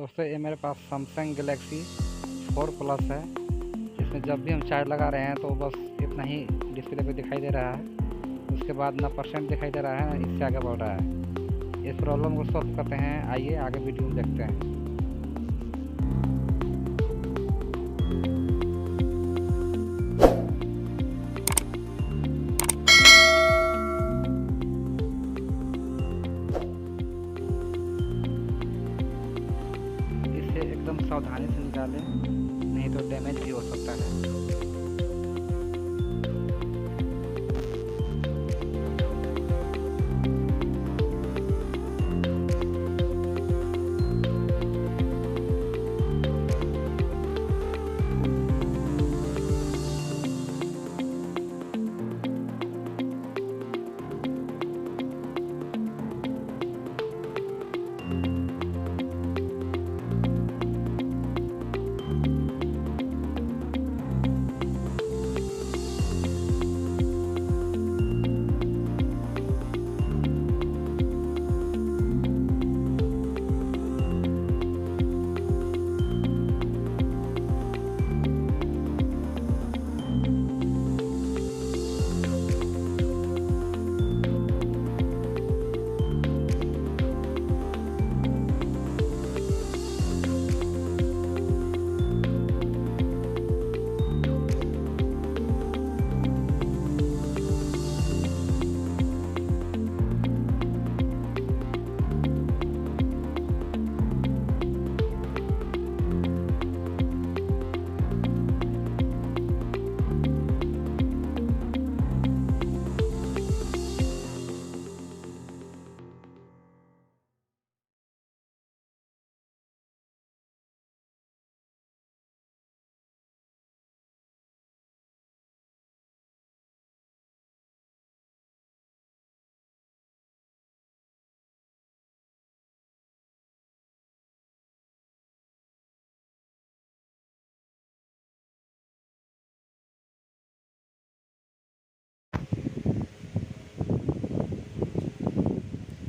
दोस्तों ये मेरे पास सैमसंग गैलेक्सी 4 प्लस है, जिसमें जब भी हम चार्ज लगा रहे हैं तो बस इतना ही डिस्प्ले पे दिखाई दे रहा है। उसके बाद ना परसेंट दिखाई दे रहा है, इससे आगे बढ़ रहा है। इस प्रॉब्लम को सॉल्व करते हैं, आइए आगे वीडियो में देखते हैं। एकदम सावधानी से निकालें, नहीं तो डैमेज भी हो सकता है।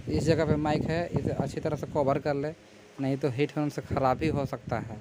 इस जगह पे माइक है, इसे अच्छी तरह से कवर कर ले, नहीं तो हीट होने से ख़राब ही हो सकता है।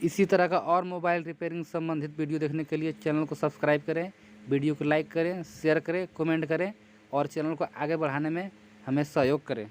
इसी तरह का और मोबाइल रिपेयरिंग संबंधित वीडियो देखने के लिए चैनल को सब्सक्राइब करें, वीडियो को लाइक करें, शेयर करें, कमेंट करें और चैनल को आगे बढ़ाने में हमें सहयोग करें।